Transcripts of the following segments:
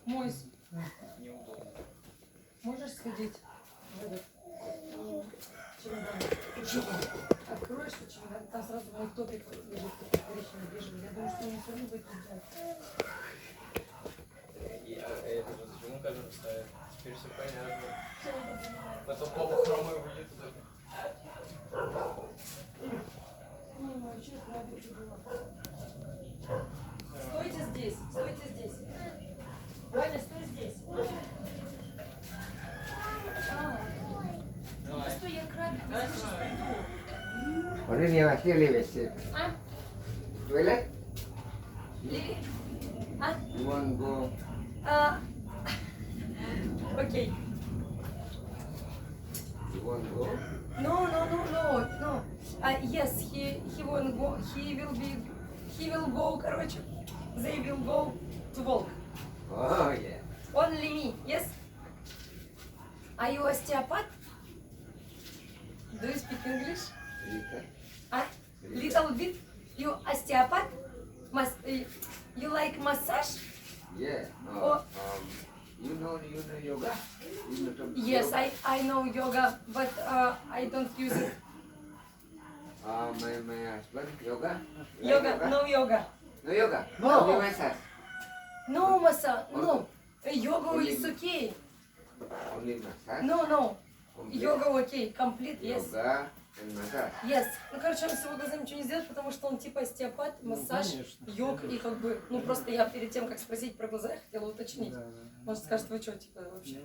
Мойся. Неудобно. Можешь сходить в этот чемодан? Откроешь этот чемодан, там сразу мой топик лежит, такой коричневый, бежевый. Я думаю, что он все равно будет делать. Это же почему камеру ставят? Теперь все понятно. Потом папа хромой выйдет туда. Стойте здесь, стойте здесь. Ваня, стой здесь. Давай. Стой, я крабик, я сейчас приду. Por ini masih lebih sih. А? Toilet? Лили? А? You want go? Окей. You want go? No. Yes, he won't go. He will go, короче. They will go to walk. Oh yeah. Only me, yes? Are you osteopath? Do you speak English? Little. Little bit? You osteopath? You like massage? Yeah. Oh. You know yoga? You know some Yes, yoga? I know yoga, but I don't use it. My husband yoga. Like Yoga, no yoga. No yoga. No. Only massage. No massage, no. Yoga is okay. Only massage. No. Complete. Yoga окей, complete, yes. Yoga and massage. Yes. Ну, короче, он с его глазами ничего не сделает, потому что он типа остеопат, массаж, конечно. йог и как бы, ну просто я перед тем, как спросить про глаза, я хотела уточнить. Может, скажет, вы что, типа, вообще?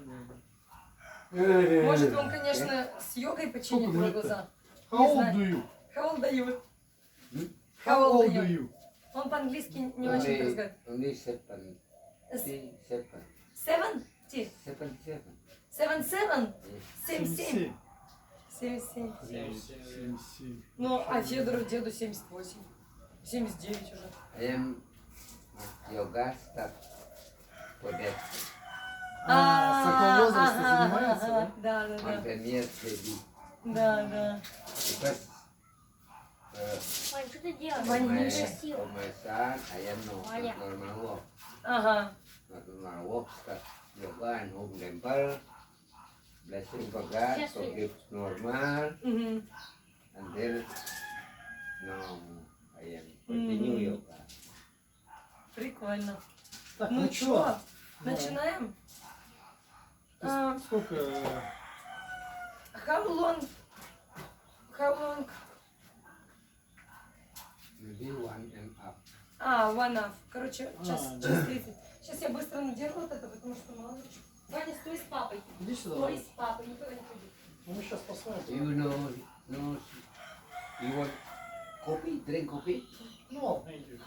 Может, он, конечно, с йогой починит Сколько твои лет-то? глаза. How Не old знаю. do you? How old are you? How old are do you? you? Он по-английски не очень разговаривает. Only seven. Seven. 70? 77. 77? Yes. 77. 77. 77. Ну, а Федору деду 78. 79 уже. I am yoga start for that С такого возраста занимается, да? Да. 10 years baby Да. because Вань, что ты делаешь? Вань, for my, некрасиво. for my son I am Ваня. not normal walk. Ага. Not normal walk start yoga and home temple blessing for God Сейчас forgive normal Мгм. and then now I am continue yoga. Прикольно. Так, Ну чё? что, начинаем? Сколько? How long? Maybe 1 and up. One off. Короче, час да. 30. Сейчас я быстро надену вот это, потому что мало ли. Ваня, стой с папой. Иди сюда. Стой с папой, никуда не ходи. Ну, мы сейчас посмотрим. You know you want coffee? Drink coffee? Ну, иди.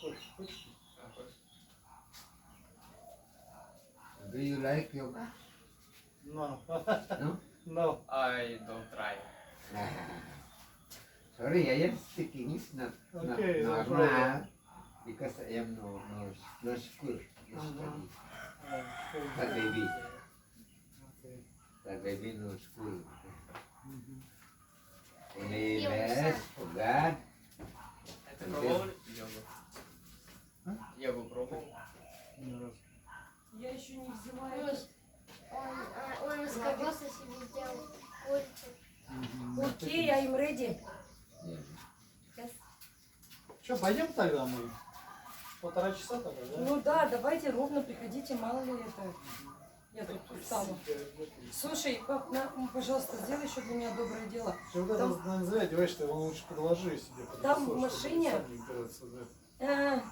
Кофе хочешь? Do you like yoga? No. No? No. I don't try. Sorry, I am speaking English not Okay, no normal problem. because I am no school, no study. That Okay. baby, that baby no school. Only rest for God. Это пробовали йогу? А? Йогу пробовал? Ни разу. Я еще не взяла Ну, это. Он из колбасы себе сделал курицу. Окей, I'm ready. Yeah. Че, пойдем тогда мы? 1,5 часа тогда, да? Ну да, давайте ровно приходите, мало ли это. Я тут устала. Слушай, пап, пожалуйста, сделай еще для меня доброе дело. Что вот это Там- зря одеваешь, что его лучше подложи себе. под Там лицо, в чтобы машине- сам не убираться, да.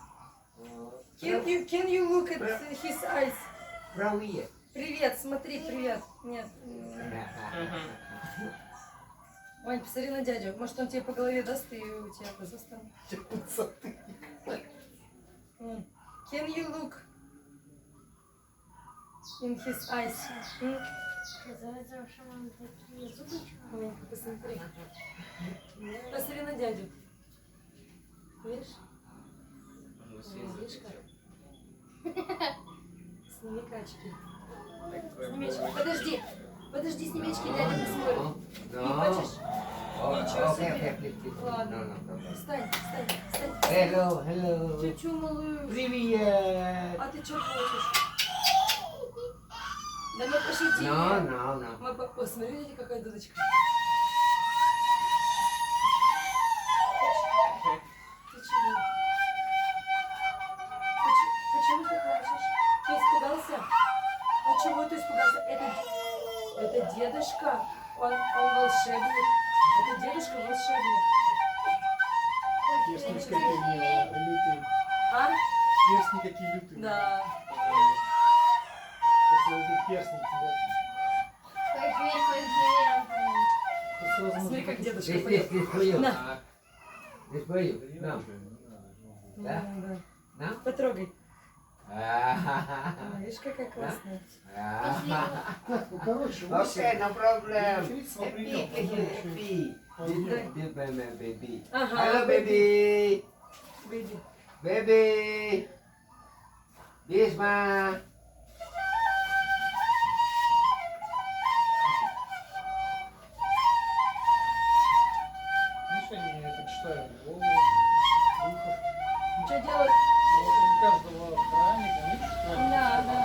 Can you look at his eyes? Привет. Привет, смотри, привет. Нет. Вань, посмотри на дядю. Может, он тебе по голове даст, и у тебя глаза станут. Can you look in his eyes? Называется, что он такие зубы. Ой, посмотри. Посмотри на дядю. Видишь? Ну, Видишь как? Сними качки. Такой Сними очки. бог. Подожди, сними очки, дядя посмотрит. Не No. хочешь? Ничего Okay, себе. okay, please. Ладно. No, no problem. Встань, встань, встань. Hello, hello. Ты чё, малыш? Привет. А ты чё хочешь? Да мы пошутили. No, no, no. Мы посмотрите, какая дудочка. Ты чего? Почему ты плачешь? Ты испугался? А чего ты испугался? Это дедушка. Он волшебник. Это дедушка волшебник. Перстни какие лютые. А? Перстни какие лютые. Да. Посмотри, перстни тебя. Как вверх, Ты сразу Смотри, можно как дедушка This, поет. this for you. На. This for you. No. Да? Да. No? Потрогай. Ah. Видишь, какая классная. Ну, короче, Okay, no problem. Чуть смотри, Happy, happy. Пойдем. This my baby. Ага. Hello, baby. Выйди. Baby. This my. Видишь, они это читают. Голову, духов. Что делать? Вот у каждого храмика, видишь, храмик. Да, да.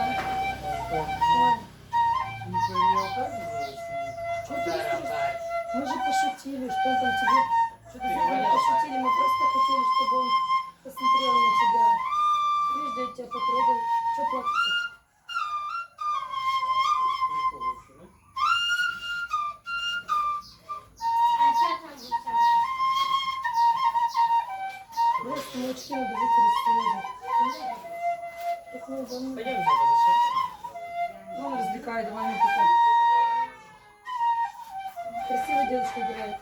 Так, Ой, ну, это не алтарь называется? что ты расскажешь? Мы же пошутили, что он там тебе... Что ты не пошутили, мы просто хотели, чтобы он посмотрел на тебя. Видишь, дядя тебя потрогал. Что плакать-то? Прикол вообще, да? А что там девчонка? Просто мочки надо вытереть слезы. Так надо, ну, Пойдемте подышим. ну, он развлекает, давай мне пока. Красиво девушка играет.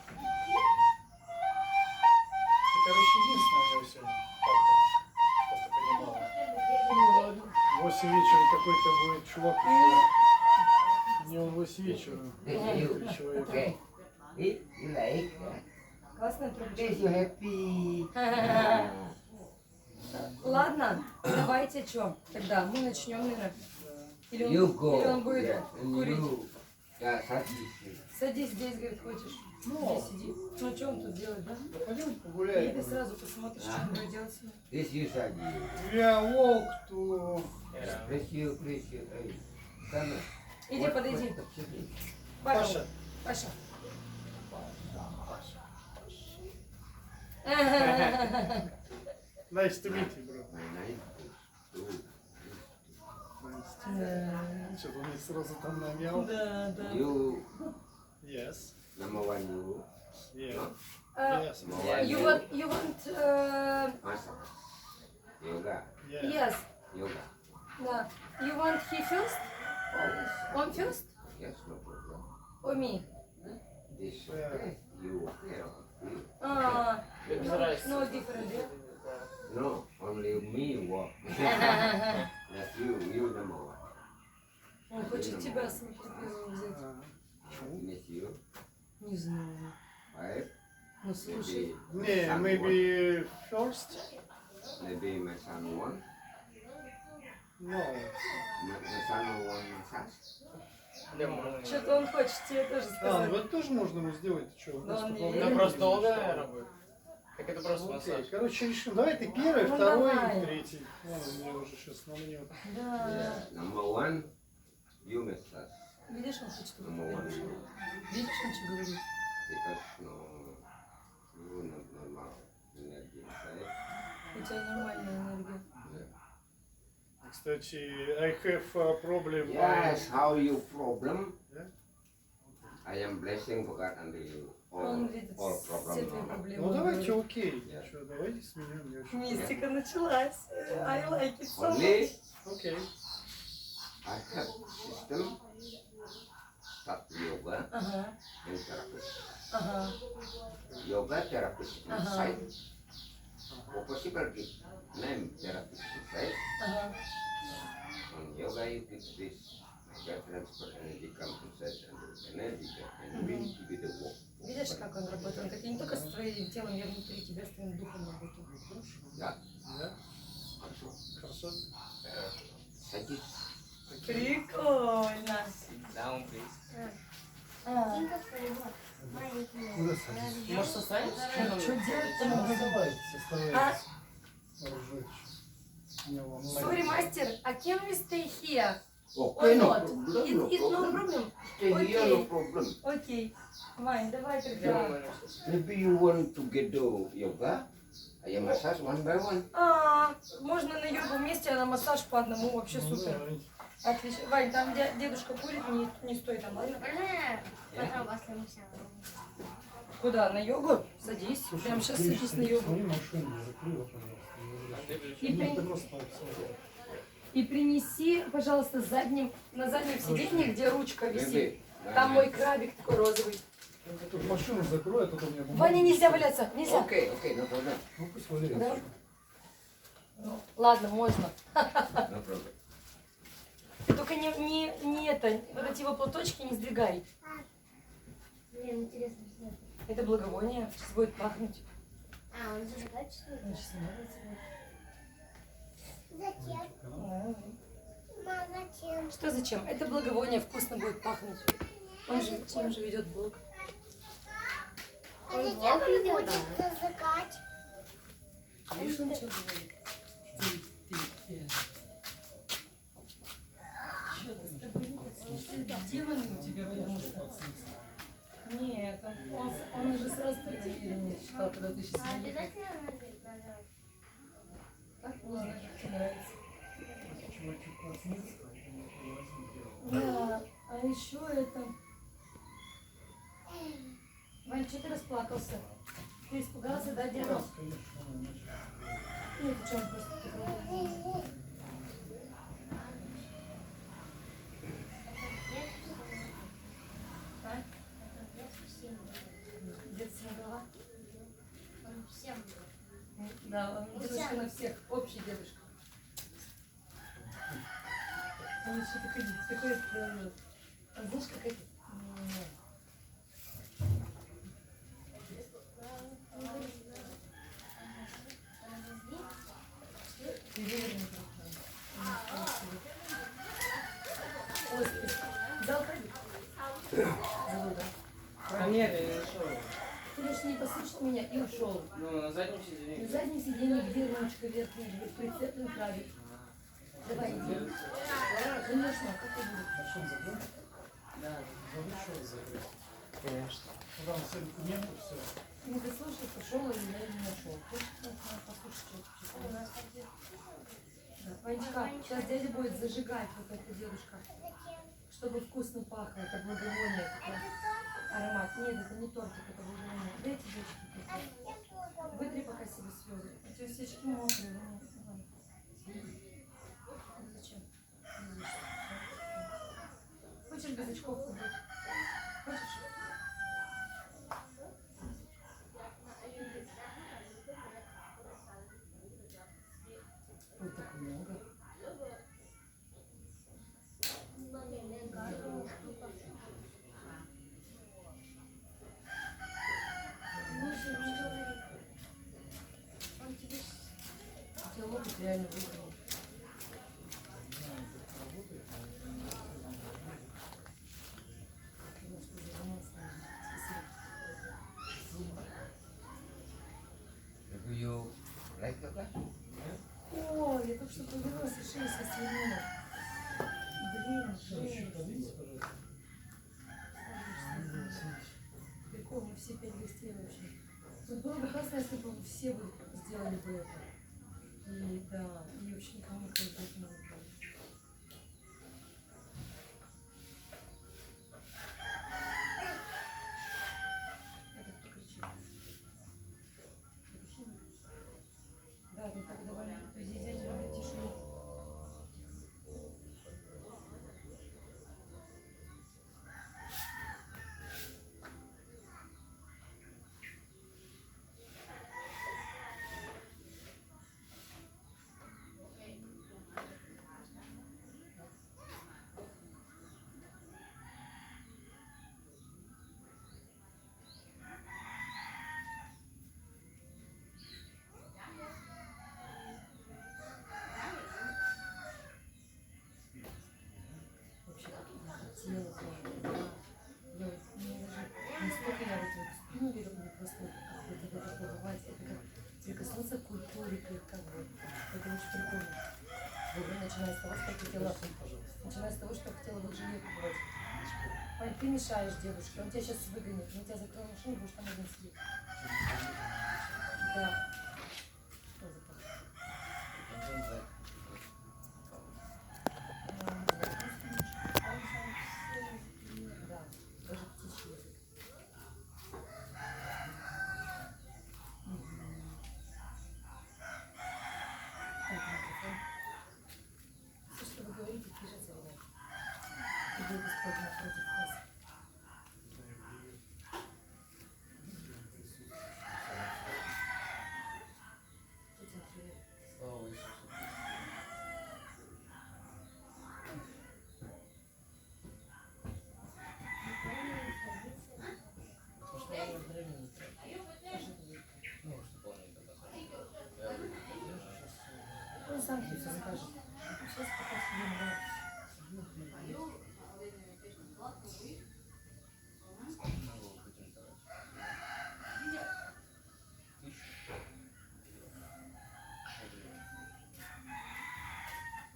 Ты, короче, единственная у него сегодня. Так-то. Просто понимала. Ну ладно. В 8 вечера какой-то будет чувак. Не он в 8 вечера. This you. Человек. Okay. You like? Классная трубочка. This you happy. Ладно, давайте что? Тогда мы начнем, наверное. Или он, You go. или он будет Yeah, and курить. you. Yeah, садись. Садись здесь, говорит, хочешь. Здесь сиди. Ну что он тут делает, да? Пойдем И погуляем. ты сразу посмотришь, что он будет делать с ним. This you садись. Я walk to... Press you. Hey. Come on. Иди, подойди. Вот сюда. Паша. Паша. Nice to meet you, bro. My knife. Nice to meet you. Что-то он мне сразу там намял. Да, да. You Yes. number one you. Yeah. Yes. Number one You want, Massage. Yoga. Yeah. yes, Yoga. да. You want he first? Always. On first? Yes, no problem. Or me? This Yeah. okay. You. Yeah. Без разницы. No different, yeah? No, only me walk. That's you number one. Он хочет тебя смотреть первым взять. Miss you. Не знаю. Wife. Ну слушай. Maybe, Не, maybe first. maybe my son one. No. My son one massage. Что-то он хочет тебе тоже А, сказать. ну это тоже можно ему сделать. Что, Да, он не Это просто долго, наверное, будет. Как это просто Окей, массаж. короче, решим. Давай ты первый, Ну, второй давай. и третий. Ладно, мне уже сейчас намнет. Да. Number one, you massage. Видишь, он хочет, чтобы ты Number one, первый шел. you. Видишь, он что говорит? Because no, you not normal energy inside. У тебя нормальная энергия. Yeah. Кстати, I have a problem. Yes, how you problem? Yeah. I am blessing for God and you. Он видит all все problem твои normal. проблемы. Ну он давайте говорит. окей. Yeah. Что, давайте сменим. Мне очень Мистика началась. I like it so Only much. Окей. I have system, start yoga Ага, and therapy. ага. Yoga therapy Ага. inside. Or possible give name therapy inside. Ага. On yoga you get this. Get transfer energy come inside and the energy and bring to be the walk. Видишь, как он работает? Он говорит, я не только с твоим телом, я внутри тебя, с твоим духом работаю. Yeah. Да? Also, Хорошо. садись. Прикольно. Sit down, please. А, Тинка, Маленький. Куда садись? Может, останется? Что делать-то? Ну, давай, составляйте. Sorry, master, can we stay here? Okay, no not? problem, no It's no problem. problem. Stay here, Okay. no problem. Окей. Вань, давай Где тогда. мама сейчас? Maybe you want to get the yoga? I massage one by one. Можно на йогу вместе, а на массаж по одному. Вообще супер. Отлично. Вань, там дедушка курит, не стой там, ладно? Потом послушаем. Куда? На йогу? Садись. Прямо сейчас садись на йогу. Свою машину закрыла, пожалуйста. А ты включил? И, Ну, при- ты просто обсуждай. и принеси, пожалуйста, на заднем сиденье, где ручка висит. Maybe. Там мой крабик такой розовый. Я тут машину закрою, а тут у меня бумага. Ваня, нельзя валяться, нельзя. Okay, okay, no problem. Ну, пусть валяется. Да? Ладно, можно. No problem. Ты только не это, вот эти его платочки не сдвигай. Блин, интересно, что это? Это благовоние, сейчас будет пахнуть. А, он зажигает, что ли? Ну, сейчас надо Зачем? сделать. Мама, зачем? Что зачем? Это благовоние вкусно будет пахнуть. Он же чем же ведет блог? А зачем он будет зажигать? Видишь, он что говорит? Чё, с тобой не подслушать? Демоны у тебя вернутся. Нет, он уже сразу не считал, когда ты сейчас А не ехал. обязательно надо нажать? Как не знаю, как тебе нравится. Чувачок проснется, поэтому возьми. Да, а еще это... Вань, что ты расплакался? Ты испугался, да, деда? Раз, конечно, он начал. Нет, ты что, он просто такой. А? Детская голова? Он всем. Да, он дедушка на всех, общий дедушка. Он еще такой, а знаешь, как это? Переверни. Ой, дал ходить? Забыл, да? А нет, я не нашел. Ты лишь не послушал меня и ушел. Ну, на заднем На сиденье. заднем сиденье, где ручка верхняя, где прицеплен крабик. Давай, иди. Да, конечно, как это будет? Машину закрой. Да, Завышил, закрыть. конечно. Когда он все документы, все. Не дослушал, пошел, и я не нашел. Хочешь послушать, что У это? нас такие. Да, Ванечка, сейчас дядя будет зажигать вот эту дедушка, чтобы вкусно пахло. Это благовоние такое. Аромат. Нет, это не тортик, это благовоние. Дайте дочке попробовать. Вытри пока себе слезы. Эти все очки мокрые. Ладно. Зачем? Хочешь без очков побыть? Хочешь? Ой, так много. Он тебе Диалог реально выиграл. Maybe you like yoga? Ой, я только что повернулась и шею со свернула. Блин, Еще шея. подвинься, пожалуйста. Прикол, мы все 5 гостей вообще. Тут было бы классно, если бы все бы сделали бы это. И да, и вообще никому не будет не было. Это кто кричит? Да, ну так давай, то есть здесь любит тишину. начиная с того, что хотела, Пожалуйста. начиная с того, что хотела вот жене побывать. Вань, ты мешаешь дедушке, он тебя сейчас выгонит. Мы тебя закроем машину, будешь там один сидеть. Да. Что за так? Да, даже птичий язык. Все, что вы говорите, пишется, ребят. И будет использовано против вас. Путин, привет. Слава Иисусу. Потому что я времени нет. Ну, что планета отдохнуть. Я выйду, поддержишь. Он сам тебе все скажет. Сейчас пока сидим, да. Могу патентовать. Тысячу.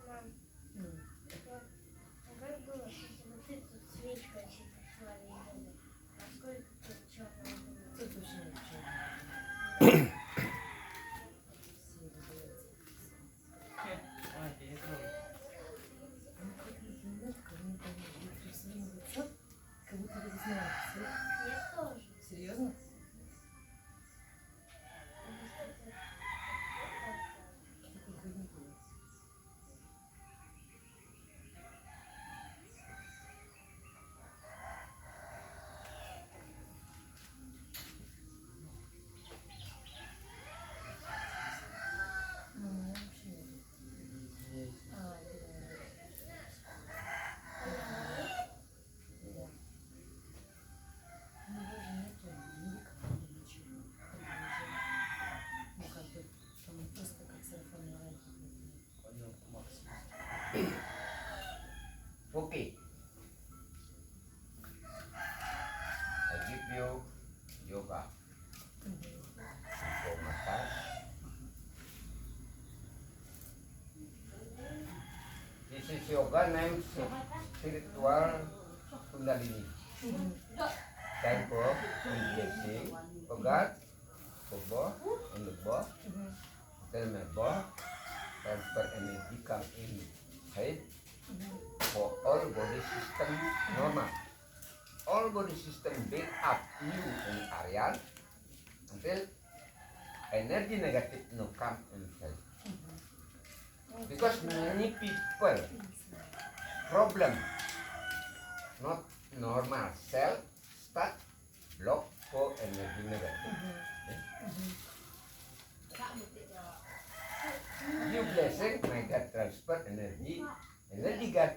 Мам, М. а как было, если бы ты тут свечку еще пришла и насколько ты черного было? Тут вообще нет чего. Все это боятся. Ай, я не трогаю. Ну, как не знаешь, как они там при своем лице, как будто вы знаете. Все. Я тоже. Серьезно? Такой ходник был. Ну, у меня вообще нет. А, это да. У него же нету никакого ничего. Ну, как бы, там просто как сарафанное радио. Понял, максимум. Okay. I give you yoga for massage. This is yoga named spiritual Kundalini. Time for relaxing. Pegat, bawah, on the bawah. Tell my bawah. Transfer energy come in head. For all body system normal. All body system build up you in area until energy negative no come inside. Because many people problem not normal cell start block for energy negative. You blessing my God transfer energy God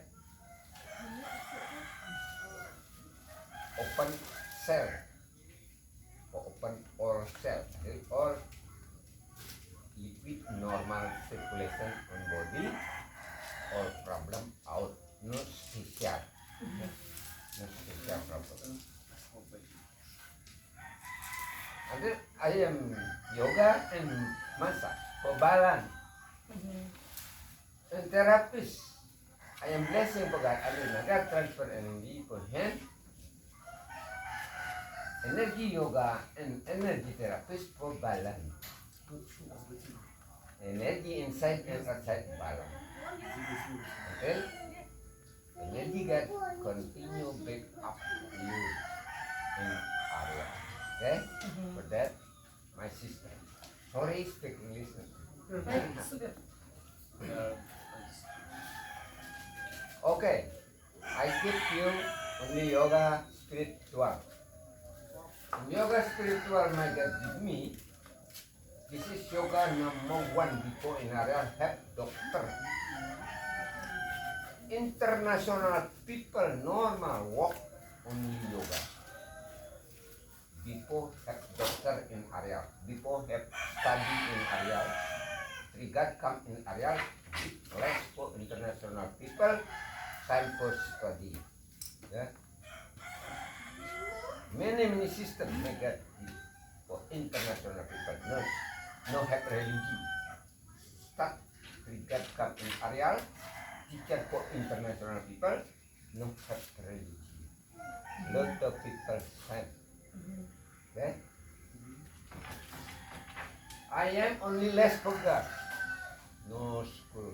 open cell or open all cell or liquid normal circulation on body or problem out no special problem. And then I am yoga and massage for balance and therapist. I am blessing for God. I mean, God transfer energy for hand, energy yoga and energy therapist for balance. Energy inside and outside balance. Until energy God continue back up you in area. Okay? For that, my sister. Sorry, speak English. Супер. Okay, I give you only yoga spiritual. Yoga spiritual my God give me. This is yoga number 1 before in area help doctor. International people normal walk only yoga. Before have doctor in area. Before have study in area. Trigger come in area. Less for international people. Time for study. Yeah. Many systems make that for international people. No have religion. Start cricket cup in Arial, teacher for international people, no have religion. Lot of people sent. Okay? I am only less forgot. No school.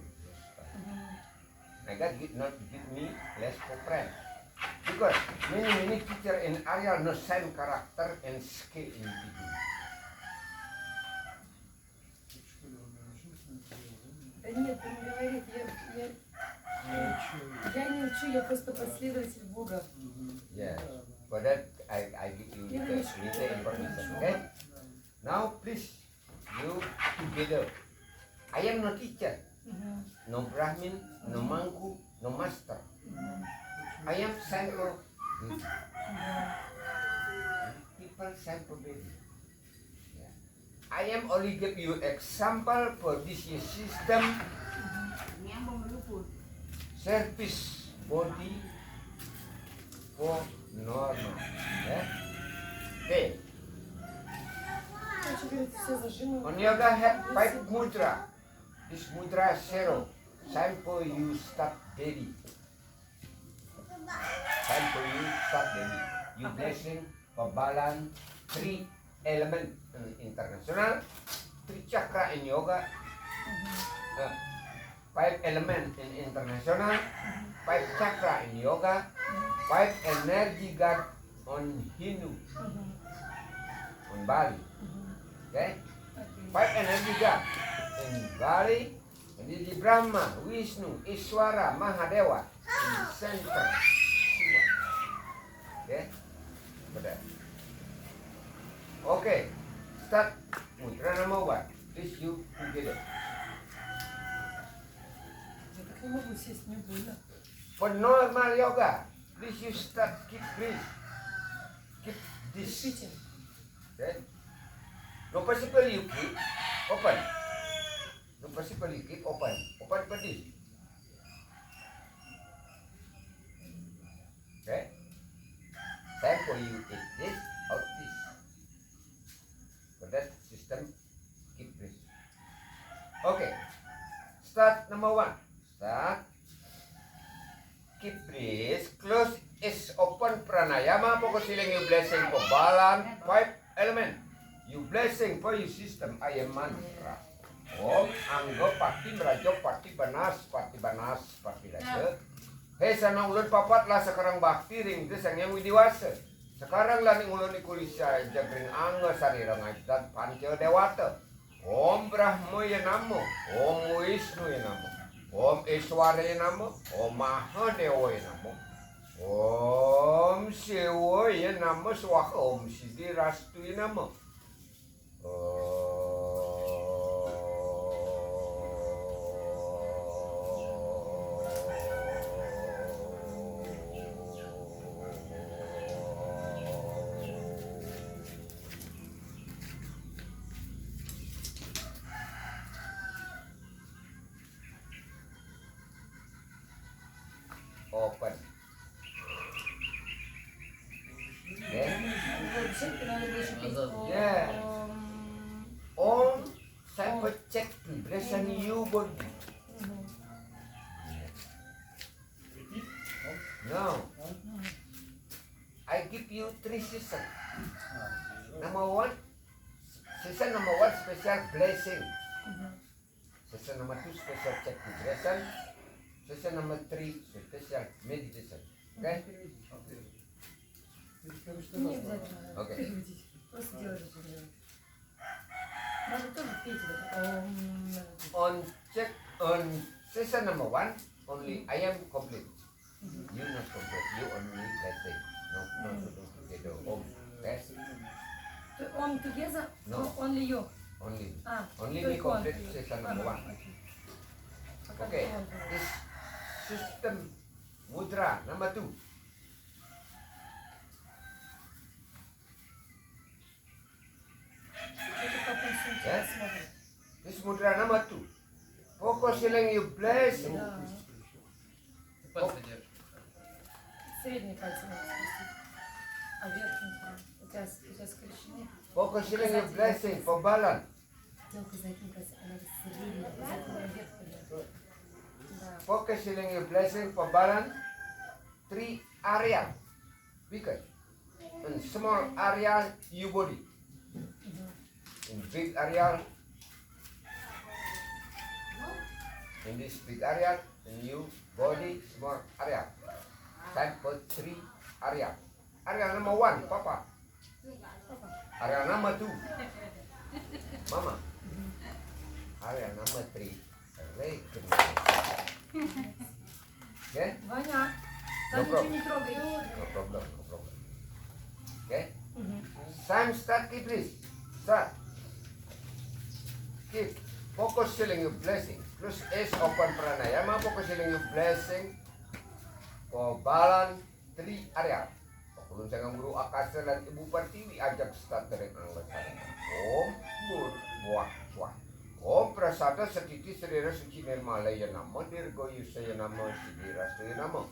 My God did not give me less for friend. Because many teacher in Arial no same character and skill in teaching. Да нет, он говорит, я не учу, я просто последователь Бога. Yeah. For that I give you little information. Okay? Now please you together. I am no teacher, no Brahmin, no Mangku, no master. I am sample baby. People sample baby. Yeah. I am only give you example for this year system. Service body for normal. Yeah? Okay. Короче, говорит, все зажимо. On the other hand, 5 mudra. This mudra zero. Time for you start daily. Time for you start daily. You blessing, pabalan, 3 element in international, 3 chakra in yoga, 5 element in international, 5 chakra in yoga, 5 energy god on Hindu, on Bali. Okay? 5 energy god in Bali, and this is Brahma, Vishnu, Ishwara, Mahadewa in the center. Okay? Betul. Okay, start mudra number 1. Please you together. Я так не могу сесть, мне больно. For normal yoga, please you start keep breathe. Keep this. Дышите. Okay? No possible you keep open. No possible you keep open. Open for this. Okay? Time for you is this or this. For that system, keep breathe. Okay. Start number 1. Start. Keep breathe. Close is open pranayama. Focus healing you blessing for balance. 5 element. You blessing for your system. I am mantra. Om Anggo Pati Brajo Pati Banas Pati Banas Pati Raja. Hei sana ulun papat lah sekarang bakti ring itu sang yang widiwasa. Sekarang lah ning ulun ikulisya jagring angga sarira ngajat panca dewata. Om Brahma ya namo, Om Vishnu ya namo, Om Ishwara ya namo, Om Mahadewa ya namo, Om Shiva ya namo swaha, Om Siddhi Rastu ya namo. Open. Then Вообще, надо больше петь. Yeah. Om saya cek vibration you body. No. I give you 3 seasons. Number 1, season number 1 special blessing. Season number 2 special check vibration. Season number 3 special meditation. Okay? Не обязательно Окей. переводить. Просто делать это. Надо тоже петь вот это. On check on season number 1 only I am complete. You not complete. You only blessing. No together. Okay? On together, No. only you. Only. А, Only me только он. complete season number 1. А как Okay. он? This system mudra number 2. Это как он Да? смотрит. This mudra number 2. Focus healing you bless. Да. Пальцы держишь. Средний пальцы надо спустить. А верхний там. У тебя скрещены. Focus healing you blessing for balance. Сделка за этим пальцем. Она средний. Обязательно вверх поднять. focusing your blessing for balance 3 area. Because in small area, your body. In big area, in this big area, in your body, small area. Time for 3 area. Area number 1, Papa. Area number 2, Mama. Area number 3, okay? Ваня, No там ничего problem. не трогай. No problem, no problem. Okay? Sam, start, keep please. Start. Keep. Focus selling your blessing. Plus S open pranayama. Focus selling your blessing. For balance 3 area. Pakulun sa guru Akasa dan Ibu Pertiwi ajak start dari angkatan. Om Bur Buah Suah. Om Prasada Setiti Sedera Suci Nirmalaya Nama Dirgo Yusaya Nama Sidira Sri Nama.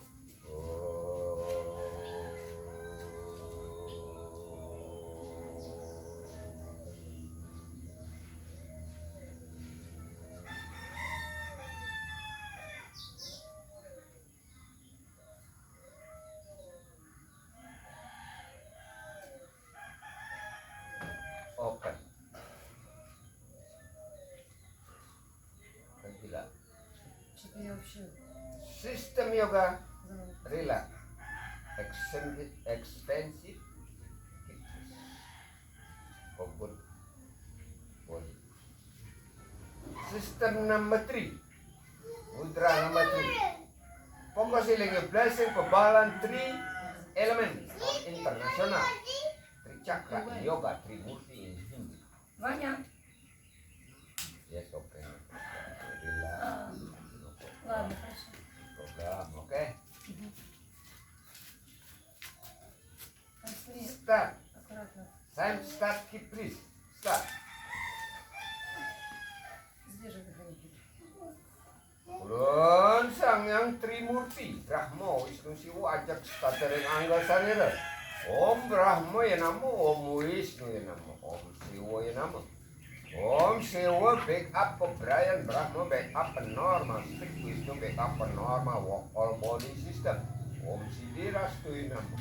Open. Gila. Что-то я вообще System yoga забыла. relax. Expensive. Open. Body. System number 3. Mudra number 3. Focus healing your blessing for balance 3 elements of international. 3 chakra in yoga, 3 murti in Hindu. Ваня, Yes, okay. Relax. No ладно, хорошо. problem, okay? Там смотри, Start. аккуратно. Sam, start, keep please. Start. Сдержи дыхание. Ulun sang yang Trimurti, Brahma, Wisnu Siwa ajak statering angga sanira. Om Brahma ya namo, Om Wisnu ya namo, Om Siwa ya namo. Om Siwa back up ke Brian, Brahma back up ke normal, Strict Wisnu back up ke normal, walk all body system. Om Sidira stu ya namo.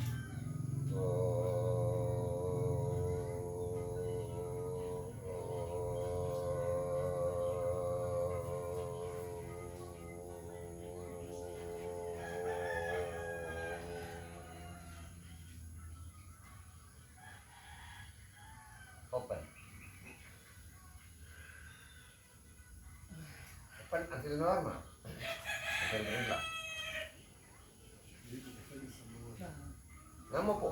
Open. Open until normal. Until relax. Да. Namo po.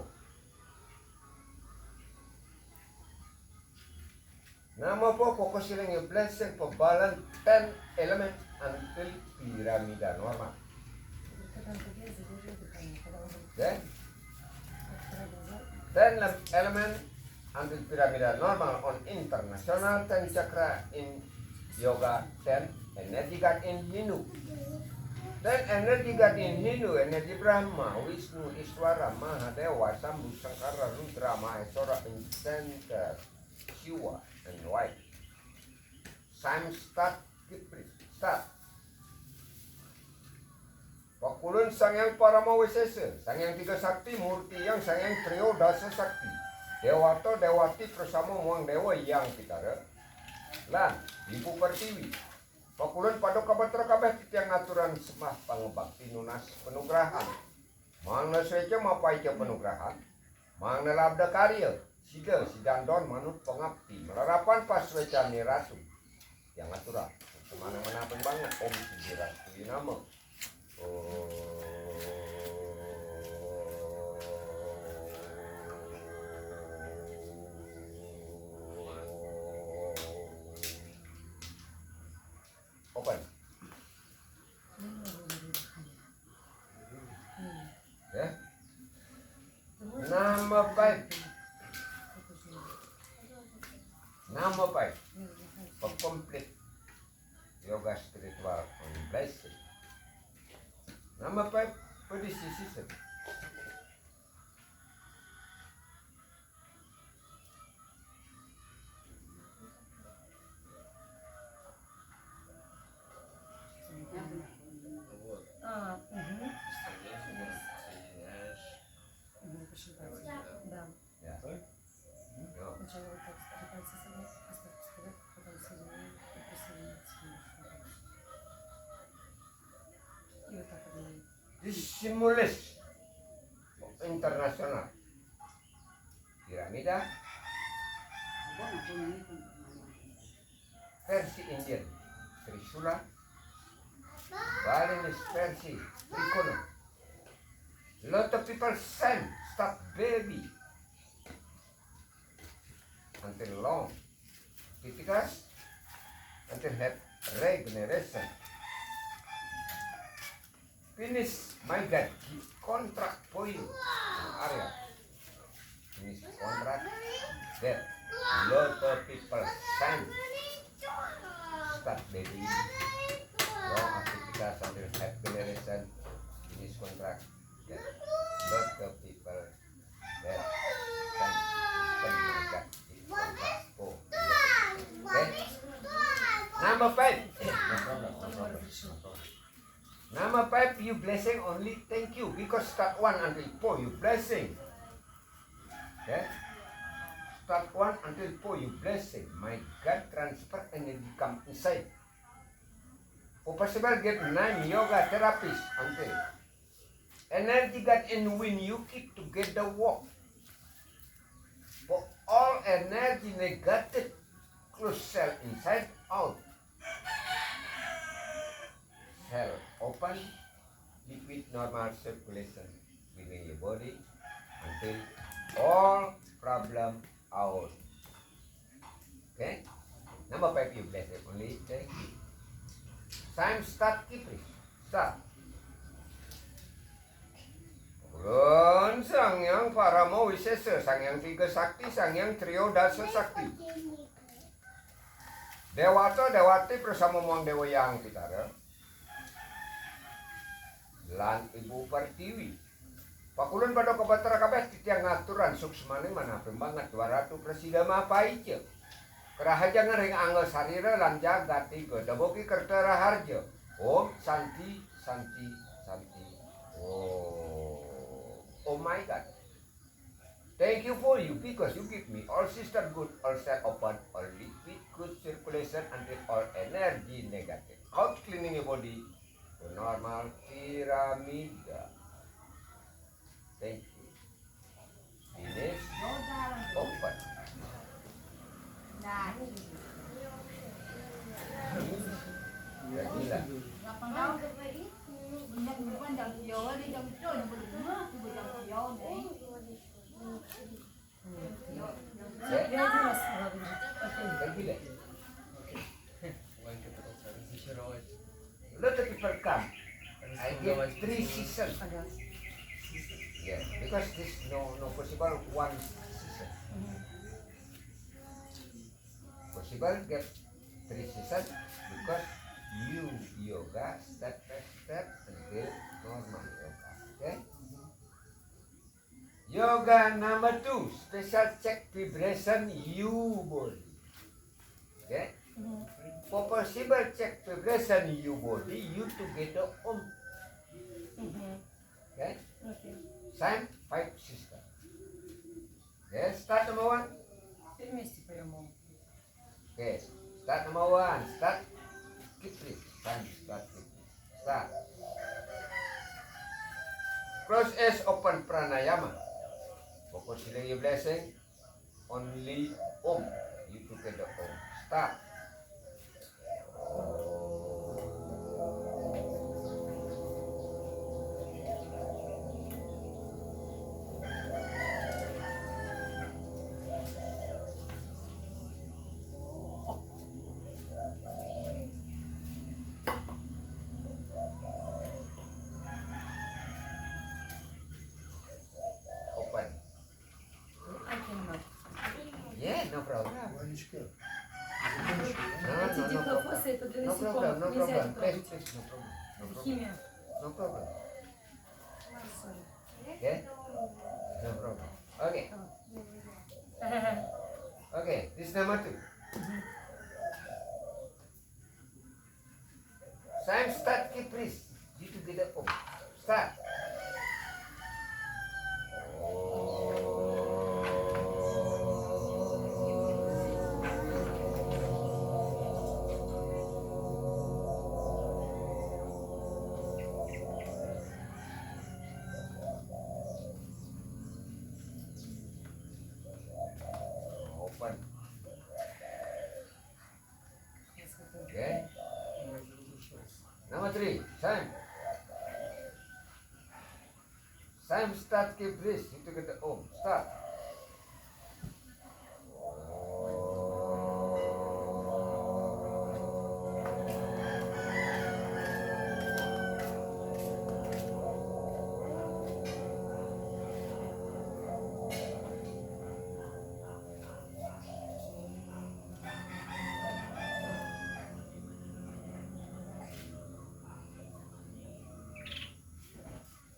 Namo po, focusing your blessing for balance 10 elements until piramida normal. Когда он победит, задержи дыхание. Когда он будет Okay? открывать глаза. 10 element until piramida normal on international 10 chakra in yoga 10 energy god in Hindu. Then energy god in Hindu, energy Brahma, Wisnu, Iswara, Mahadewa, Sambhu, Sankara, Rudra, Maheswara in center, Shiva and white. Sam start, keep please, start. Pakulun Sangyang Paramawisesa, Sangyang Tiga Sakti, Murti yang Sangyang Trio Dasa Sakti. Dewato Dewati bersama Muang Dewa yang Pitara. Lan, Ibu Pertiwi. Pakulun Padok Kabatra Kabeh Titiang Aturan Semah Pangebakti Nunas Penugrahan. Mangna Sveca Mapaica Penugrahan. Mangna Labda Karya. Sida Sidandon Manut Pengabdi. Melarapan Pasweca Niratu. Yang aturan. Semana-mana banget Om Sidiratu Nama. Open. Ya. Nama baik. Nama baik. Complete yoga spiritual on blessing. Nama baik pedisi system. Stimulus internasional. Piramida versi Indian. Trisula Balinese versi Trikono. Lot of people send stuff baby until long. Critical until have regeneration. Finish, my God, give contract for you. Area. Finish contract. That lot of people send start baby. Long activities until have generation. Finish contract. That lot of people that send my God, give contract for you. Okay? Number 5. No problem, no problem, no problem. Number 5, you blessing only thank you because start 1 until 4 you blessing. Okay? Start 1 until 4 you blessing. My God, transfer energy come inside. For possible get 9 yoga therapists until energy got in when you keep together walk. For all energy negative close cell inside out. Cell open, liquid normal circulation within your body until all problem out. Okay? Number 5 you bless it only. Thank you. Time start Kipris. Start. Ulun Sangyang Paramo Wisesa, Sangyang Tiga Sakti, Sangyang Trio Dasa Sakti. Dewata Dewati bersama Muang Dewa Yang Pitara. Lan Ibu Pertiwi. Pakulun pada kebatara kabeh titiang ngaturan suksmane mana pembangat 200 presida mapaija. Kerahaja ngering anggo sarira lan jagat tiga daboki kertara harja. Om Santi Santi Santi. Oh my God. Thank you for you because you give me all system good, all cell open, all liquid good circulation until all energy negative. Out cleaning your body. Normal piramida. Thank you. Finish. Open. Ya gila. Я один раз говорю. Ya gila. Ланька пытался разочаровать. Lot of people come. I give 3 seasons. Ага. Yeah, because this no possible 1 season. Possible get 3 seasons because you yoga step by step until normal yoga. Okay? Yoga number 2, special check vibration you body. Okay? For possible check vibration you body, you together on. Okay? Окей. Sign 5 system. Okay, start number 1. Теперь вместе поем. Okay, start number 1. Start. Keep it. Sign start. Keep it. Start. Close eyes, open pranayama. Focus on your blessing. Only Om. You together Om. Start. Open. I cannot. Yeah, no problem. Ванечка, Эти диклофосы это для No problem, no насекомых. Нельзя problem. их Please, трогать. please, no problem. No problem. Химия. No problem. Sorry. Okay? No problem. Okay. Okay, this is number 2. Sam, start, keep please. You together, Om. Start. Number 3, Sam. Sam start keep breathe. Itu kata Om. Start.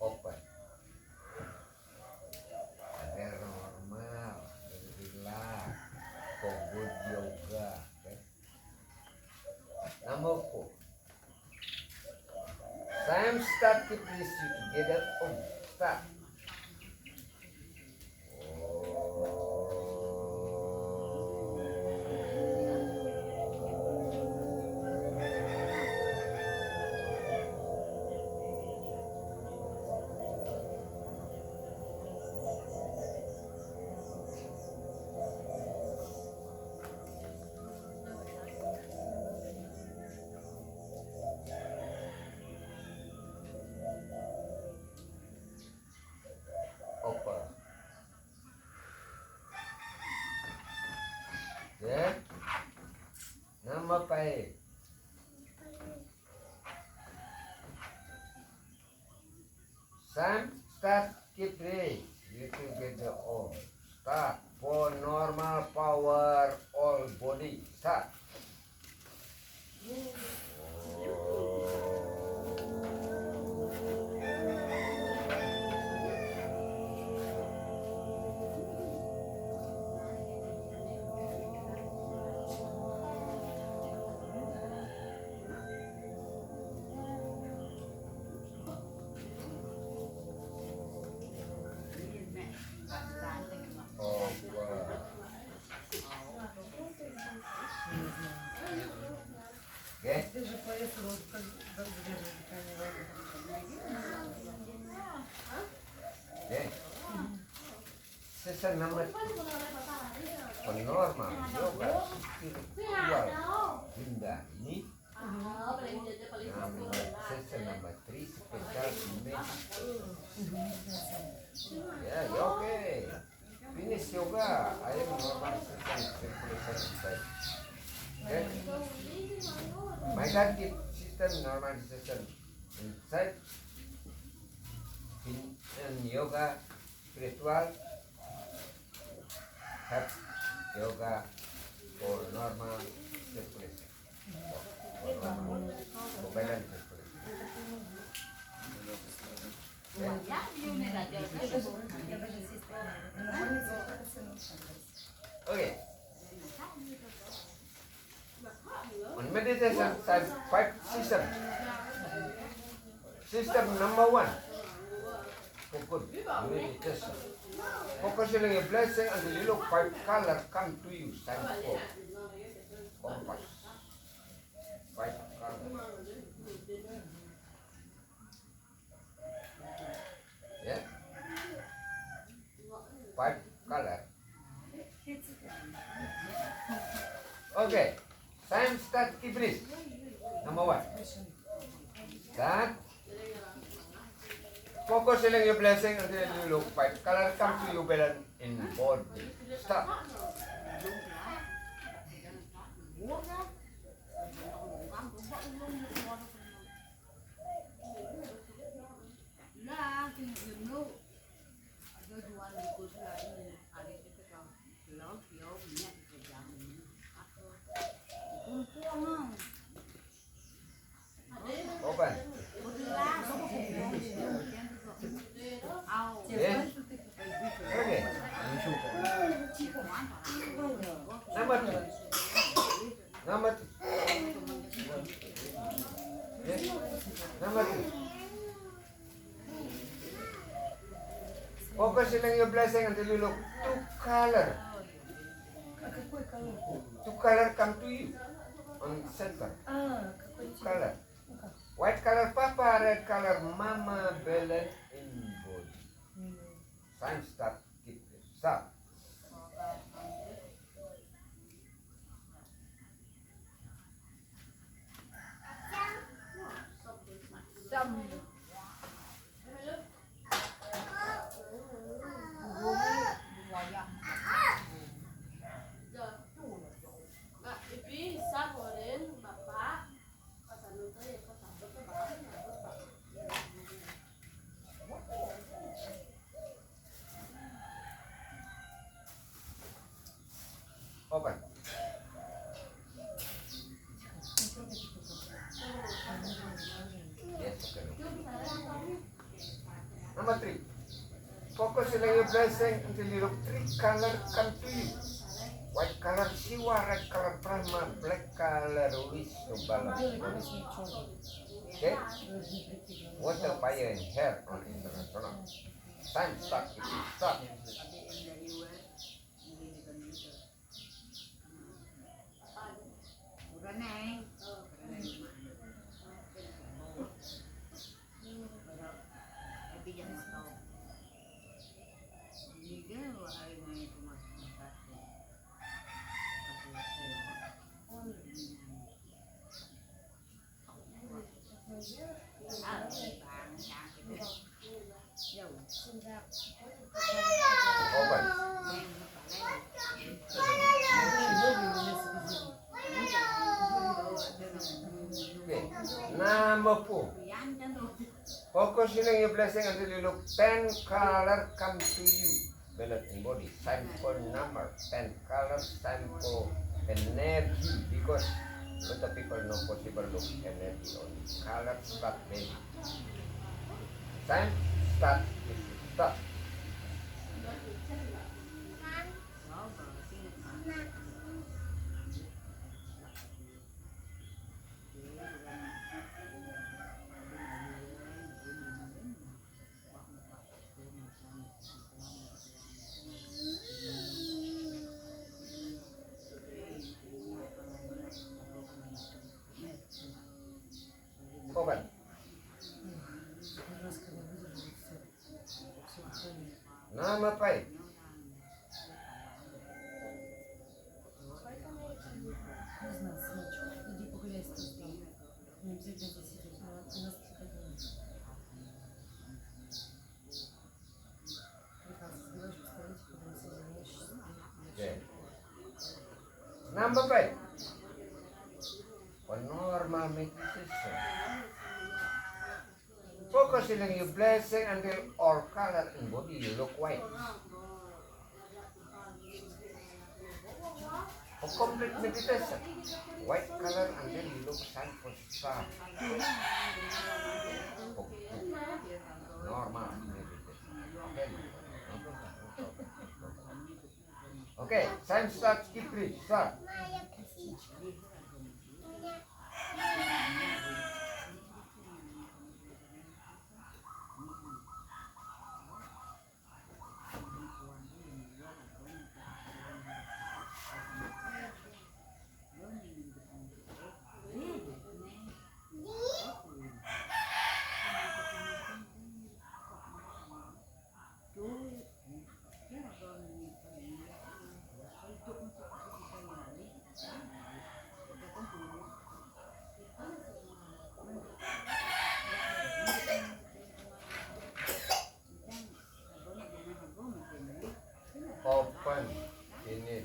Open. Ada normal, relax, for good yoga. Okay. Number 4. Sam start keep this you together. Start. Open. Okay. Number 5. Sam start keep breathe. You together on. Start for normal power all body. Start. Okay. Ты же поехала, вот как задерживать дыхание воды. Okay. Session number 2. Normal yoga spiritual Bunda ini. Session number 3 special meditation. Ya, oke. Finish yoga. I am normal session circulation inside. Okay. My God keep system normalization inside in yoga spiritual have yoga for normal circulation for balance circulation. Okay. On meditation side 5 system. System number 1. Focus meditation. Focusing on your blessing until you look 5 color come to you. Sign 4. Compass. 5 color. Yeah. 5 color. Okay. Time start Iblis. Number 1. Start. Focus on your blessing until you look 5 color come to you balance in body. Start. Open. Yeah. Okay. Number 2. Number 2. Yeah. Number 2. Focus on your blessing until you look 2 color. А какой колор? 2 color come to you on center. Какой 2 color. Ну как? White color papa, red color mama, balance in body. Time start. Keep it. Start. Nah, bisa keluarin bapak pas anu teh ya kok tambah tuh bapak bapak. Open. Yes, okay. Number 3. Focus on your blessing until you look 3 color come to you. White color Shiva, red color Brahma, black color Vishnu Balabhadra. Okay? Water, fire, and hair on international. Time start. It will start. Open. Okay. Number 4. Focus on your blessing until you look 10 color come to you. Ballot and body. Time for number. 10 colors. Time for energy. Because a lot of people know possible look energy only. Color start baby. Time start. Start. Open. Number 5. Не знаю, сыночек, иди погуляй с Тостом. Не обязательно здесь сидеть, у нас приходили. Приказ сделаешь, поставите, потом соединишь. Okay. Number 5. For normal meditation. Focus on your blessing until all color in body you look white. For complete meditation, white color until you look sun for star. For normal meditation. Okay, time start, keep reach, start. Open, finish.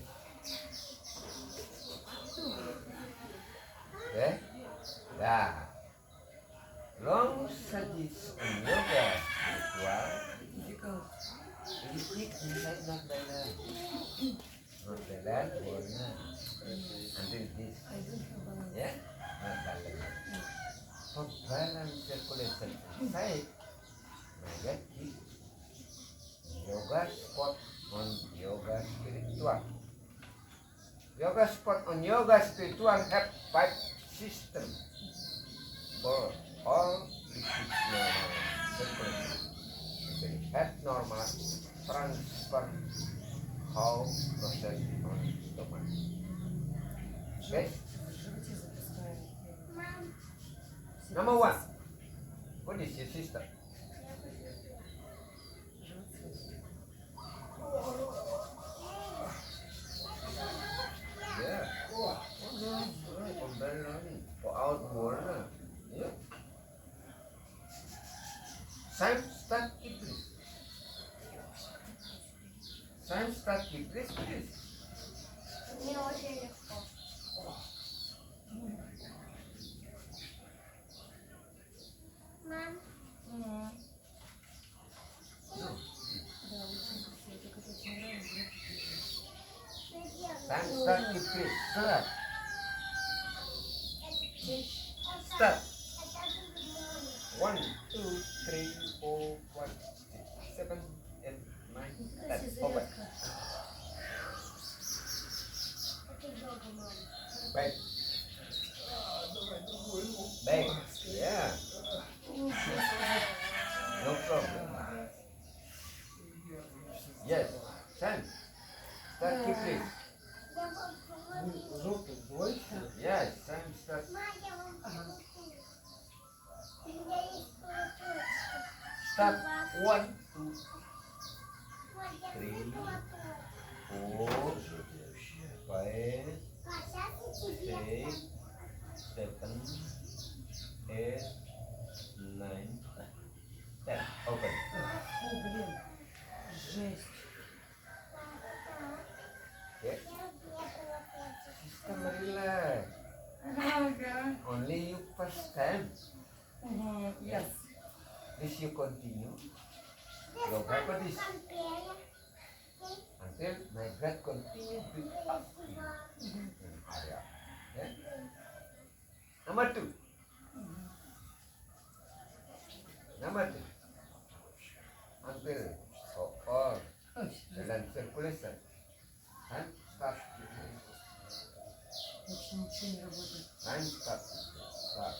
Okay? Dah. Long studies in yoga ritual. You click inside not balance. Not balance, warna. Until this. Yeah? Not balance. For balance circulation inside, negative. Yoga spot on yoga spiritual. Yoga spot on yoga spiritual have 5 systems for all liquid normal circulation. Head normal, transfer, how process on stomach. Okay? Number 1. What is your system? Yeah. Oh no, for outboard. Yeah. Сам стат и плюс. Сам стат и плюс. Мне очень легко. Мам, Мгм. Да, очень красиво. Только это очень нравится. что делать? Сам стат и плюс. Стат. Стат. One, two, three, four, five, six, seven, eight, nine, Нифига себе ten. Open. зарядка. Это долго, мама. Back. Back. Yeah. No problem. Yes. Sam. Start quickly. Я вам помогу. Желтый, двоечки. Yes. Sam, start. Мам, я вам помогу. У меня есть полотенце. Start. One, two, Вот я Три. возьму полотенце. four, five, А сейчас я тебе. six, seven, eight, nine, ten. Open. Фу, блин. Жесть. Yes. Я люблю полотенце. System relax. Ага. Only you first time. Мгм. Yes. This you continue Здесь Go back мама with this. конфея. until my breath continue to up Мгм. in area. Okay? Number two. Number two. Until all Ой, blood circulation and start. вообще ничего не работает. And start. Start.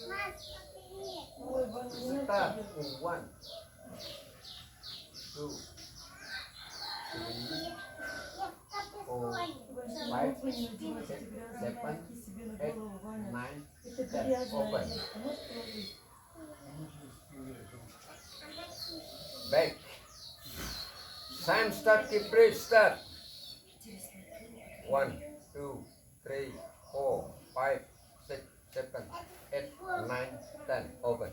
Мам, смотри. Ой, Ваня, нет Start. тебе. 1, 2, 3, Я в капюшоне. Ваня, Five, не надевать эти грязные seven, майки себе на 8, голову, Ваня. 9, Это 10. грязная Open. одежда. Можешь положить? Back. Time start, keep breath, start. Интересно. 1, 2, 3, 4, 5, 6, 7, 8, 9, 10. Open.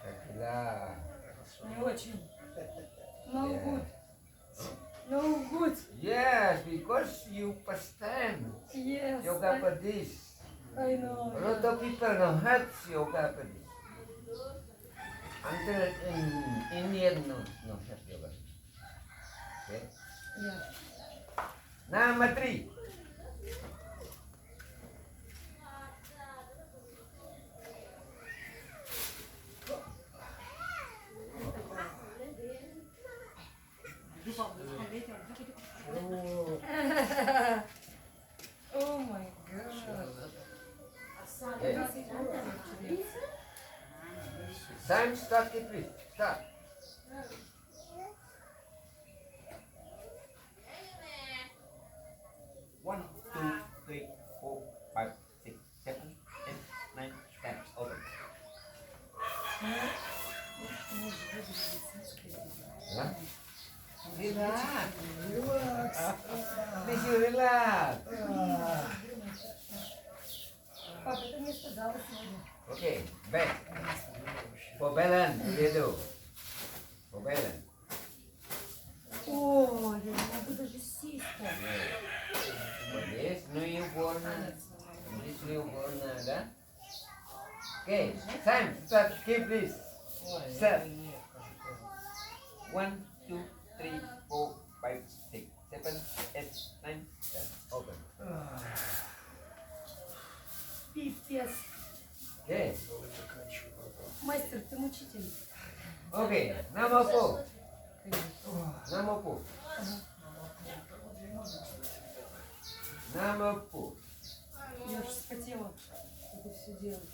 Tequila. Не очень. No Yeah. good. No good. Yes, because you first time Yes. yoga for this. I know. A lot of people know have yoga for this. Until in Indian no have yoga. Okay. Yeah. Number 3. Oh my god. Okay. Time start, keep breath. Start. One, two, three, four, five, six, seven, eight, nine, 10. Open. Huh? Relax. Relax. Please you relax. Папа, ты мне сказала сегодня. Okay, back. For balance, you do. For balance. Ой, я не могу даже сесть-то. For this newborn, this newborn, да? Okay, time, start, keep this. Start. 1, 2, 3, 4, 5, 6, 7, 8, 9, 10. Open. Пипец. Okay. Мастер, ты мучитель. Okay, number 4. Number 4. Number 4. Я уже вспотела. Это все делать.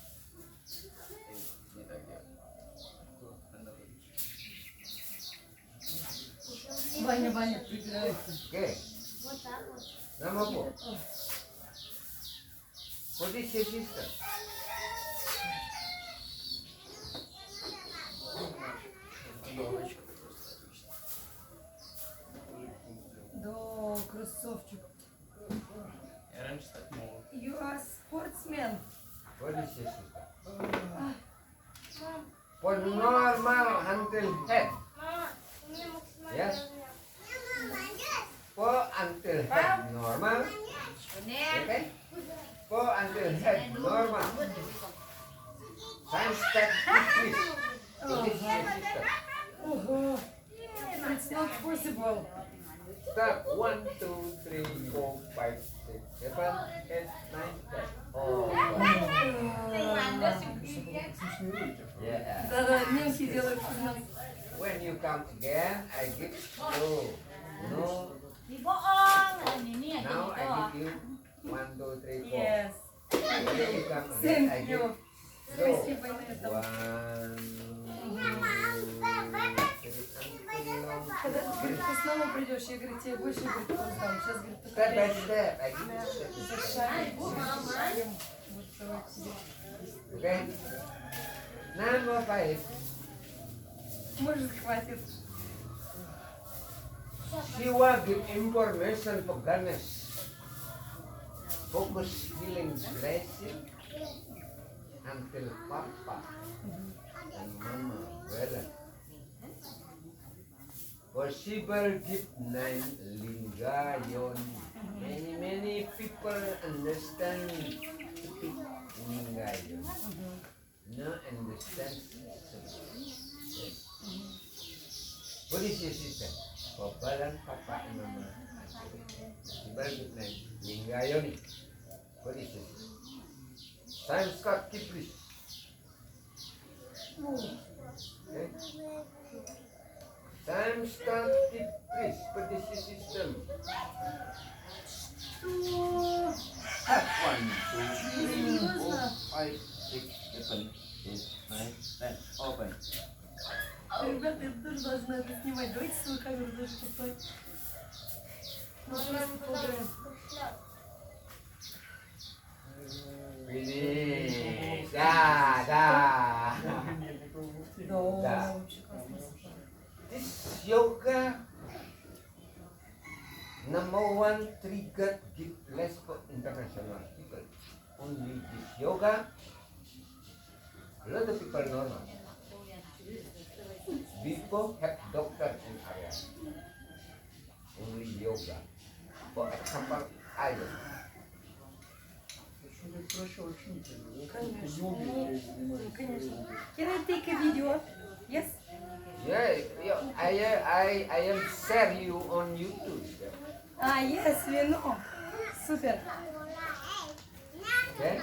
Ваня, Ваня, прибирайся. Okay, Вот так вот. number 4. What is your sister? Да, красавчик. Я раньше так мог. You are sportsman. What is your sister? Ah, Мам, For normal until head. мама, у меня максимальный Yes. размер. For until head normal. Okay? For until head normal. Time start decrease. This is your sister. oh, it's not possible. Start 1, 2, 3, 4, 5, 6, 7, 8, 9, 10. Oh, yeah. Да-да, немки делают из нас. When you come again, I give slow. No. Di bohong. Ini aja Now gitu. I give you 1, 2, 3, 4. Yes. When you come again, I Thank give you. slow. Спасибо на этом. 1, 2, 3, Когда говорит, ты снова придешь, я говорю, тебе больше говорит, поздам. Сейчас говорит, Step by только step, I give you step by за step. шагом, за шагом. Вот давай тебе. Okay? Number 5. Может, хватит. She will give information for Ganesh. Focus feeling blessing until Papa and Mama well. Possible give 9 lingga yoni. Many people understand speak lingga yoni. No understand. Yes. What is your sister? Papa dan Papa and Mama. Possible give 9 lingga yoni. What is your sister? Time Scott Kiplis. Okay. Time start Kiplis. What is your system? One, two, three, 4, 5, 6, 7, 8, 9, 10. Open. Ребята, я тоже должна это снимать. Давайте свою камеру даже поставить. Ну, просто поговорим. Finish. Dah, dah. Да, вообще классно. This yoga number 1 trigger give less for international people. Only this yoga, a lot of people normal. Before have doctor in area. Only yoga. For example, I do. Проще очень интересно. Конечно. Йогой Ну, занимаюсь. конечно. Can I take a video? Yes? Yeah, I am share you on YouTube. А, yes, we know. Супер. Okay?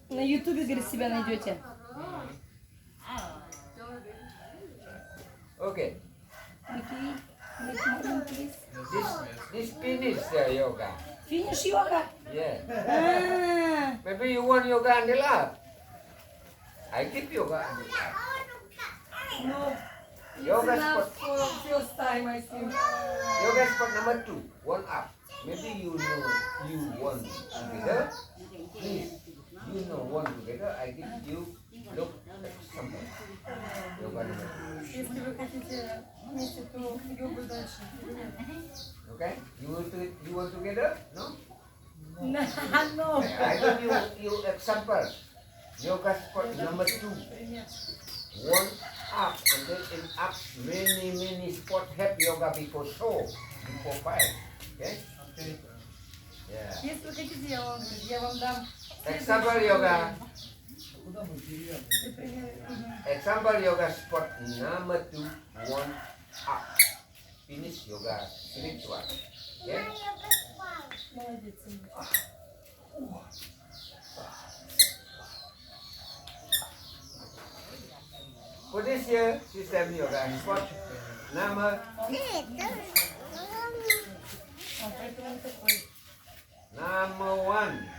На ютубе, говорит, себя найдете. Okay. Окей. Make more, please. This finish the yoga. Финиш йога. Yeah. А, Maybe you want yoga until up. I give yoga until up. ну, it's Yoga enough for first time, I think. Yoga spot number 2, one up. Maybe you know you want together. Please, you know one together. I give you look example. Yoga number 2. Если вы хотите вместе, то йогу дальше. Или нет? Okay? You want together? No? No. I give you example. Yoga spot number 2. Пример. One up and then in up many spot have yoga before show before fight. Okay? Yeah. Если вы хотите, я вам дам. Example yoga. Куда мы деревянные? Для примера. Мгм. Example yoga spot number 2, one up. Finish yoga spiritual. Okay? Молодец, Инна. For this year, system yoga spot number А, поэтому он такой. number 1.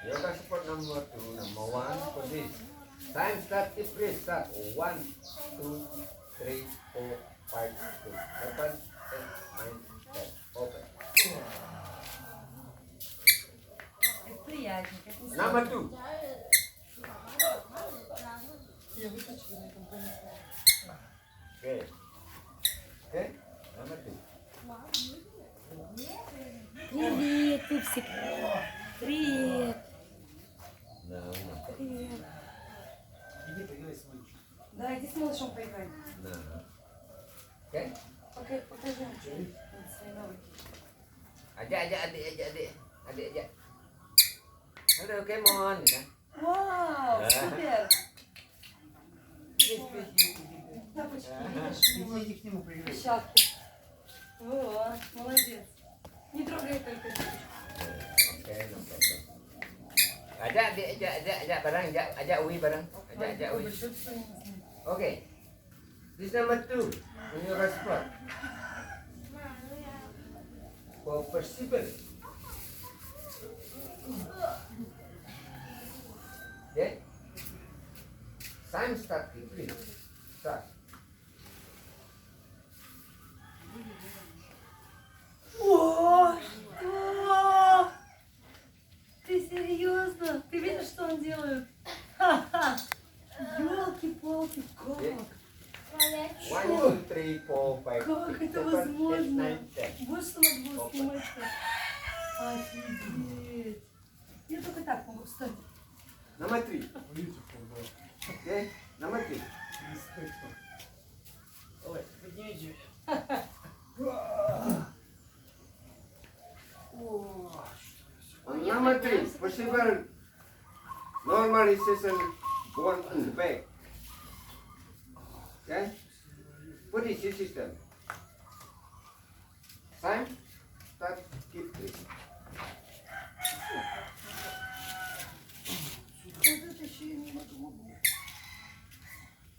Yoga spot number 2, number 1 for this. Time start if please start 1, 2, 3, 4, 5, 6, 7, 8, 9, 10. Open. Это приятненько. Это не Number 2. Я выключила на этом понятно. Okay. Okay? Number 2. Пупсик. Привет. No, Привет. Иди поиграй с мальчиком. Да, иди с малышом поиграй. no. Okay? Покажи ему что-нибудь свои навыки. Ajak adik. Hello, come on. Вау, Да. супер. Иди Тапочки, видишь? иди к нему поиграй. Перчатки. Вот, молодец. Не трогай только девочку. Okay, no problem. Ajak barang, ajak Uwi barang. Ajak Uwi. Большой всё не знаю. Okay. This number 2 in your spot. For percival. Okay? Time start, please. Start. О, что? Ты серьезно? Ты видишь, что он делает? Ха-ха. Ёлки-палки, как? 1, 2, 3, 4, 5, Как 6, это 7, 8, возможно? 9, 10. Вот что надо было снимать-то. Офигеть. Я только так могу встать. Number 3. Видите, кто Okay? Number 3. инспектор. Ой, поднимите. Number 3. Percival. Normalization 1 on the back. Okay? What is your system? Time, start, keep this.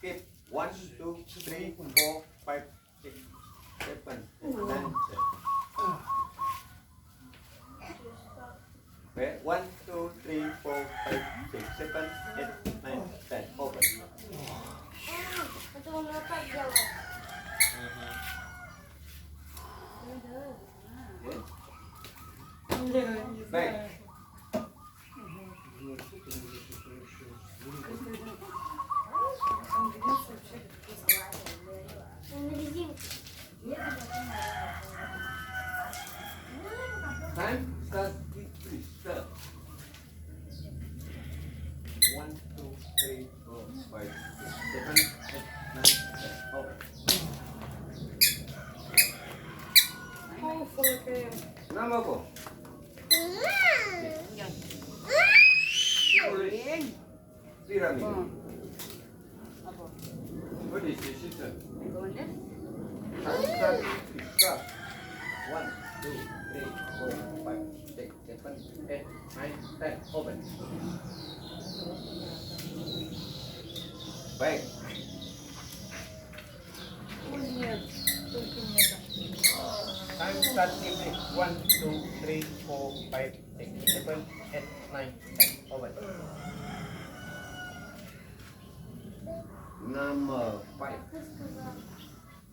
Keep 1, 2, 3, 4, 5, 6, 7, 8, 9, 10. Okay, 1, 2, 3, 4, 5, 6, 7, 8, 9, 10. Open. Это он вот так делает. Back. Он на резинке. Time, start, keep this. Start. 1, 2, 3, 4, 5, 6, 7, 8, 9, 10. Open. Nama apa? Piramid. What is this system? Start. 1, 2, 3, 4, 5, 6, 7, 8, 9, 10. Open. Back. Ой, нет, только не это. Time start simply. 1, 2, 3, 4, 5, 6, 7, 8, 9, 10. Open. Number 5.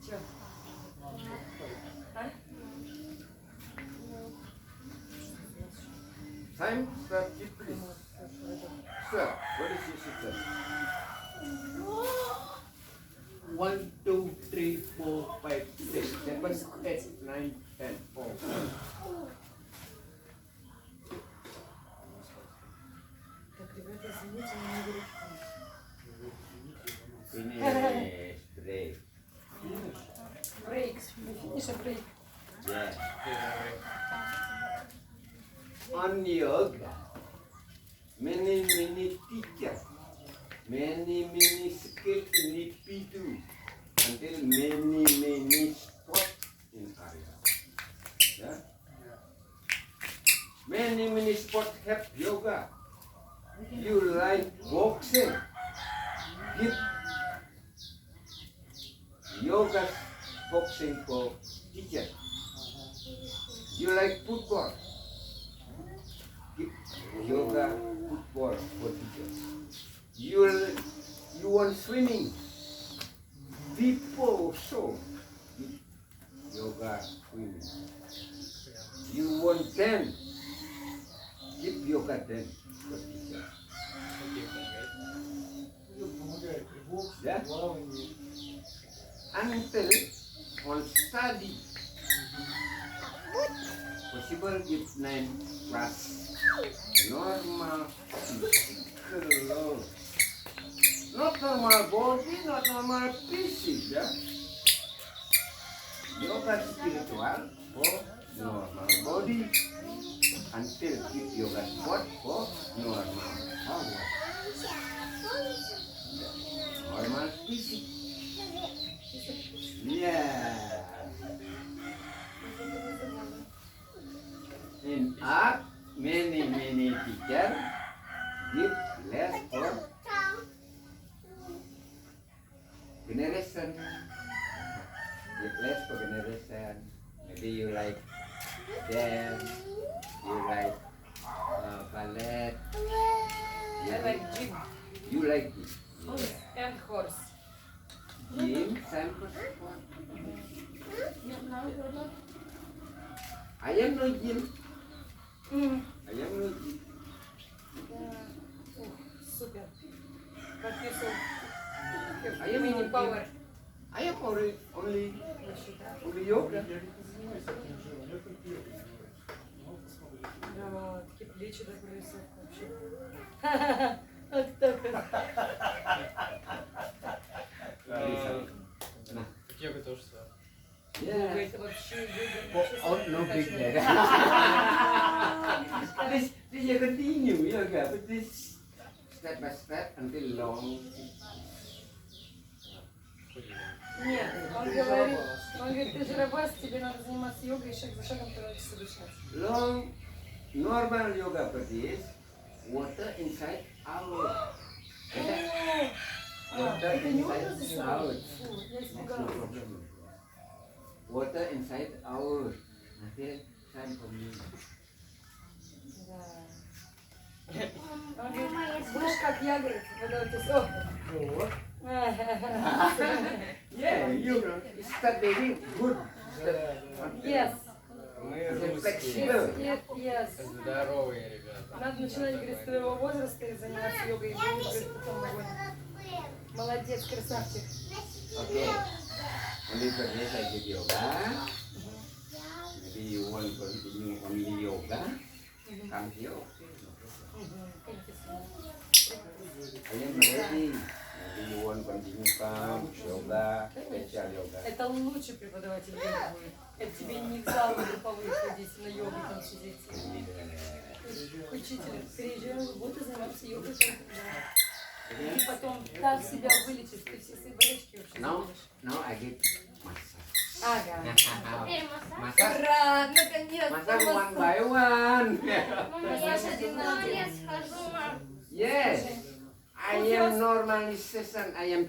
Чё? А? Time start keep please. Sir, what is your system? 1, 2, 3, 4, 5, 6, 7, 8, 9, 10. Так, ребята, извините, но не говорю. Finish break. Брейк. Финиша брейк. Yeah. On yoga, many teachers, many skills in P2 until many sports in area. Yeah. Many sports have yoga. You like boxing? Give yoga boxing for teachers. You like football? Give yoga football for teachers. You want swimming? People so give yoga swimming. You want dance? Give yoga dance for teachers. Помогает и бокс, и Да? плавание. Until on study. flexible give 9 plus normal physical. Not normal body, not normal physique, ya. Yoga spiritual for normal body until keep yoga sport for normal power. Normal physique. Yeah. In art, many teacher give less for generation. Give less for generation. Maybe you like dance, you like ballet. I like gym. You like it. And horse. Gym, same for sport. Việt Nam rồi đó. I am no gym. Mm. I am no gym. Супер. But you so I am mini no power. gym. I am only Вообще, да? yoga. Да, такие плечи такой рисовка вообще. А кто это? Так йога тоже своя. Йога Yeah. это вообще йога. Oh, no big there. This you continue yoga, but this step by step until long. Нет, он говорит, ты жиробас, тебе надо заниматься йогой и шаг за шагом 2 часа дышать. Long normal yoga practice, water inside out. Water Это не inside можно здесь out. Фу, я That's no испугалась. problem. Water inside out. Nanti time for me. Да. Он говорит, будешь как я, говорит, когда ты сох. Yeah, you start very good. Yes, Мы русские. yes, yes. Здоровые ребята. Надо начинать, говорит, с твоего возраста и заниматься йогой, и будет, говорит, потом огонь. Молодец, красавчик. Okay. Only practice I did yoga. Maybe you want to continue only yoga. Come here. I am ready. Maybe you want to continue come yoga, special yoga. Это лучший преподаватель йоги будет. Это тебе не в зал групповые ходить, на йогу там сидеть. Учитель, приезжай на работу, заниматься йогой только, да. И потом так себя вылечишь, ты все свои болячки вообще Now, забудешь. now I get massage. Ага. Теперь массаж. Massage, Ура, наконец-то! massage one by one. Мама, я сейчас в туалет схожу, мам. Yes, I am normally session. I am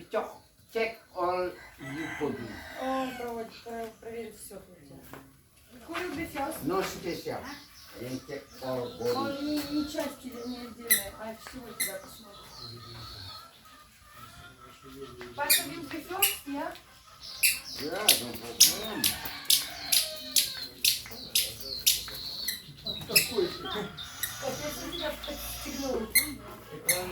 check all you body. Он проводит, проверит все у тебя. Какой бифёс? No special. I am check all body. Он не часть не отдельная, а всего тебя посмотрит. Паша, бим бифёс, я? Yeah, no problem. Опять я тебя подстегнула. Так он